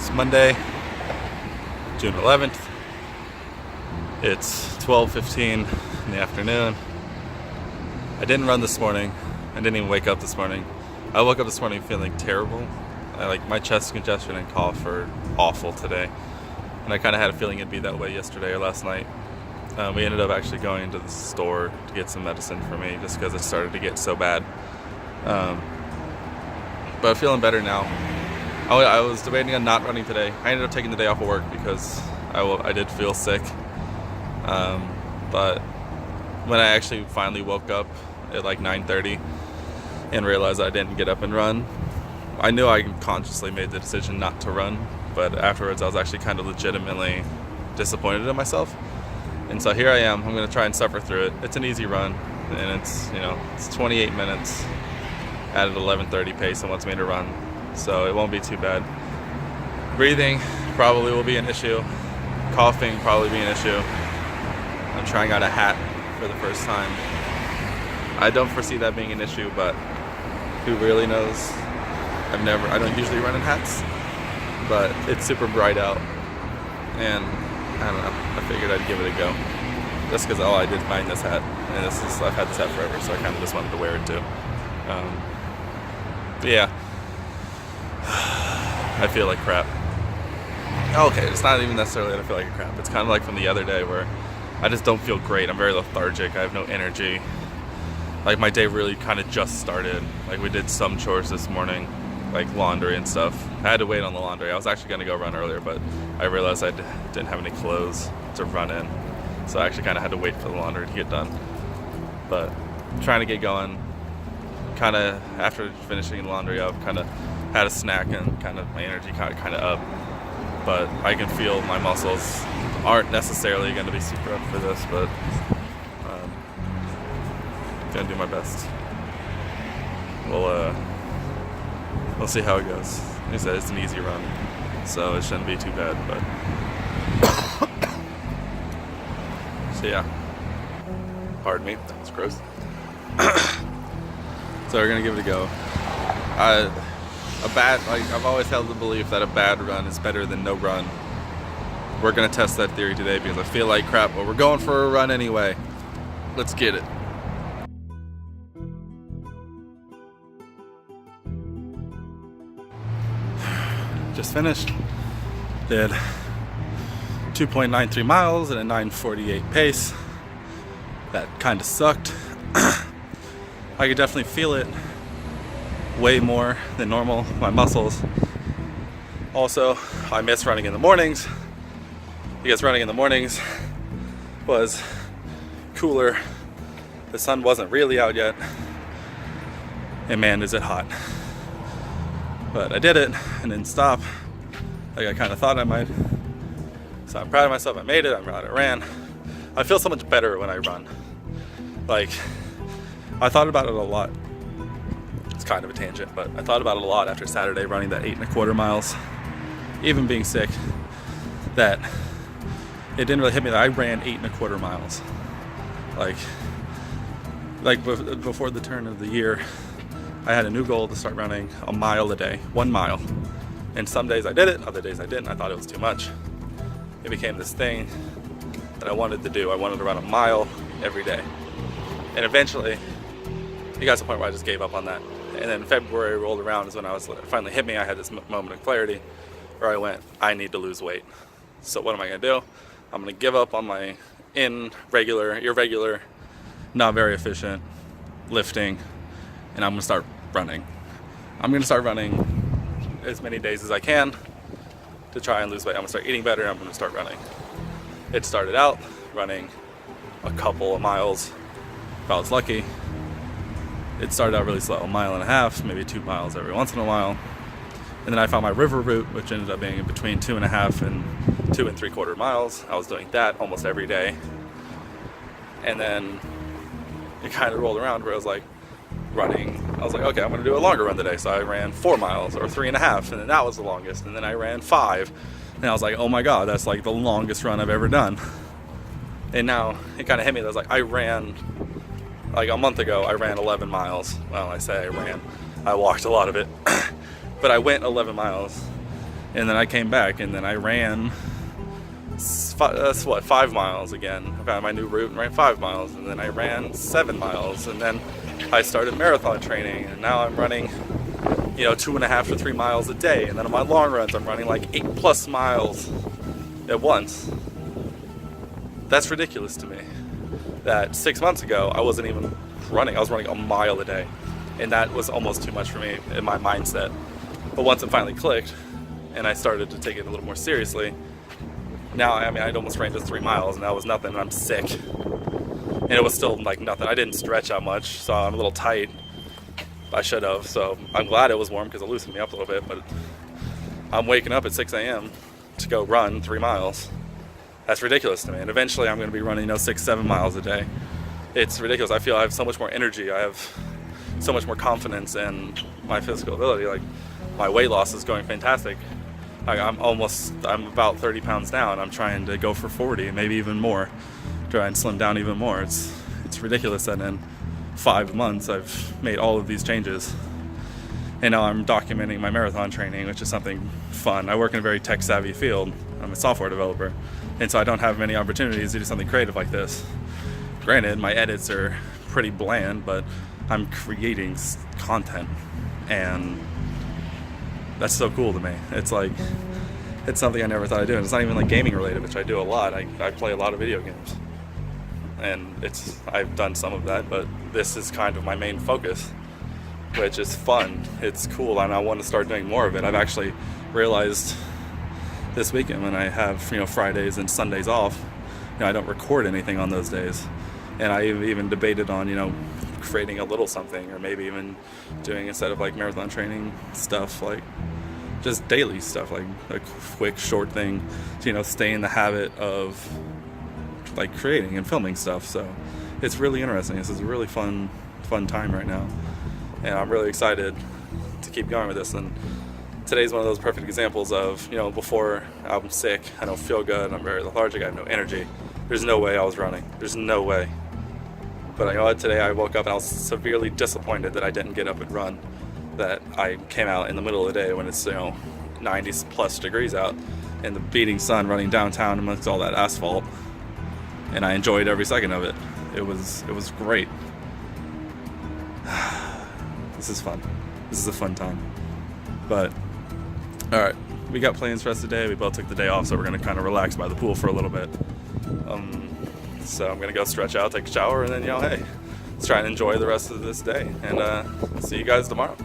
It's Monday, June 11th. It's 12:15 in the afternoon. I didn't run this morning. I didn't even wake up this morning. I woke up this morning feeling terrible. My chest congestion and cough are awful today. And I kind of had a feeling it'd be that way yesterday or last night. We ended up actually going into the store to get some medicine for me just because it started to get so bad. But I'm feeling better now. I was debating on not running today. I ended up taking the day off of work because I did feel sick. But when I actually finally woke up at like 9:30 and realized I didn't get up and run, I knew I consciously made the decision not to run. But afterwards, I was actually kind of legitimately disappointed in myself. And so here I am. I'm going to try and suffer through it. It's an easy run, and it's 28 minutes at an 11:30 pace and wants me to run. So it won't be too bad. Breathing probably will be an issue. Coughing probably be an issue. I'm trying out a hat for the first time. I don't foresee that being an issue, but who really knows? I don't usually run in hats, but it's super bright out, and I don't know, I figured I'd give it a go. Just because I did find this hat, and I've had this hat forever, so I kind of just wanted to wear it too. But yeah, I feel like crap. Okay, it's not even necessarily that I feel like crap. It's kind of like from the other day where I just don't feel great. I'm very lethargic. I have no energy. Like my day really kind of just started. Like we did some chores this morning, like laundry and stuff. I had to wait on the laundry. I was actually going to go run earlier, but I realized I didn't have any clothes to run in. So I actually kind of had to wait for the laundry to get done. But I'm trying to get going. Kind of after finishing the laundry up, kind of had a snack and kind of my energy kind of up. But I can feel my muscles aren't necessarily going to be super up for this, but gonna do my best. We'll see how it goes. Like I said, it's an easy run, so it shouldn't be too bad. But so yeah, pardon me, that was gross. So we're gonna give it a go. I've always held the belief that a bad run is better than no run. We're gonna test that theory today because I feel like crap, but we're going for a run anyway. Let's get it. Just finished. Did 2.93 miles at a 9:48 pace. That kind of sucked. I could definitely feel it way more than normal, my muscles. Also, I miss running in the mornings because running in the mornings was cooler. The sun wasn't really out yet, and man, is it hot. But I did it and didn't stop like I kind of thought I might. So I'm proud of myself. I made it. I'm proud I ran. I feel so much better when I run. Like, I thought about it a lot. It's kind of a tangent, but I thought about it a lot after Saturday running that 8.25 miles. Even being sick, that it didn't really hit me that I ran 8.25 miles. Like before the turn of the year, I had a new goal to start running a mile a day, 1 mile. And some days I did it, other days I didn't. I thought it was too much. It became this thing that I wanted to do. I wanted to run a mile every day. And eventually, it got to the point where I just gave up on that. And then February rolled around is when it finally hit me. I had this moment of clarity where I went, I need to lose weight. So what am I gonna do? I'm gonna give up on my irregular, not very efficient lifting, and I'm gonna start running. I'm gonna start running as many days as I can to try and lose weight. I'm gonna start eating better. I'm gonna start running. It started out running a couple of miles if I was lucky. It started out really slow, 1.5 miles, maybe 2 miles every once in a while. And then I found my river route, which ended up being between 2.5 and 2.75 miles. I was doing that almost every day. And then it kind of rolled around where I was like running. I was like, okay, I'm going to do a longer run today. So I ran 4 miles or 3.5, and then that was the longest. And then I ran 5. And I was like, oh my God, that's like the longest run I've ever done. And now it kind of hit me that I was like, I ran, like a month ago, I ran 11 miles. Well, I say I ran. I walked a lot of it. But I went 11 miles And then I came back, and then I ran 5 miles again. I found my new route and ran 5 miles, and then I ran 7 miles, and then I started marathon training, and now I'm running 2.5 to 3 miles a day, and then on my long runs I'm running like 8+ miles at once. That's ridiculous to me. That 6 months ago I wasn't even running. I was running a mile a day, and that was almost too much for me in my mindset. But once it finally clicked and I started to take it a little more seriously, now I'd almost ran just 3 miles, and that was nothing, and I'm sick, and it was still like nothing. I didn't stretch out much, so I'm a little tight. I should have, so I'm glad it was warm because it loosened me up a little bit. But I'm waking up at 6 a.m. to go run 3 miles. That's ridiculous to me. And eventually I'm going to be running 6-7 miles a day. It's ridiculous. I feel I have so much more energy. I have so much more confidence in my physical ability. Like, my weight loss is going fantastic. I'm about 30 pounds down. I'm trying to go for 40, maybe even more. Try and slim down even more. It's ridiculous that in 5 months I've made all of these changes. And now I'm documenting my marathon training, which is something fun. I work in a very tech-savvy field. I'm a software developer, and so I don't have many opportunities to do something creative like this. Granted, my edits are pretty bland, but I'm creating content, and that's so cool to me. It's something I never thought I'd do, and it's not even like gaming related, which I do a lot. I play a lot of video games, and I've done some of that, but this is kind of my main focus, which is fun. It's cool, and I want to start doing more of it. I've actually realized this weekend, when I have Fridays and Sundays off, I don't record anything on those days, and I even debated on creating a little something, or maybe even doing, instead of like marathon training stuff, like just daily stuff, like a quick short thing to stay in the habit of like creating and filming stuff. So it's really interesting. This is a really fun time right now, and I'm really excited to keep going with this. And today's one of those perfect examples of, before I'm sick, I don't feel good, I'm very lethargic, I have no energy. There's no way I was running. There's no way. But today I woke up and I was severely disappointed that I didn't get up and run, that I came out in the middle of the day when it's 90+ degrees out, and the beating sun, running downtown amongst all that asphalt, and I enjoyed every second of it. It was great. This is fun. This is a fun time. But alright, we got plans for us today. We both took the day off, so we're going to kind of relax by the pool for a little bit. So I'm going to go stretch out, take a shower, and then, hey, let's try and enjoy the rest of this day. And see you guys tomorrow.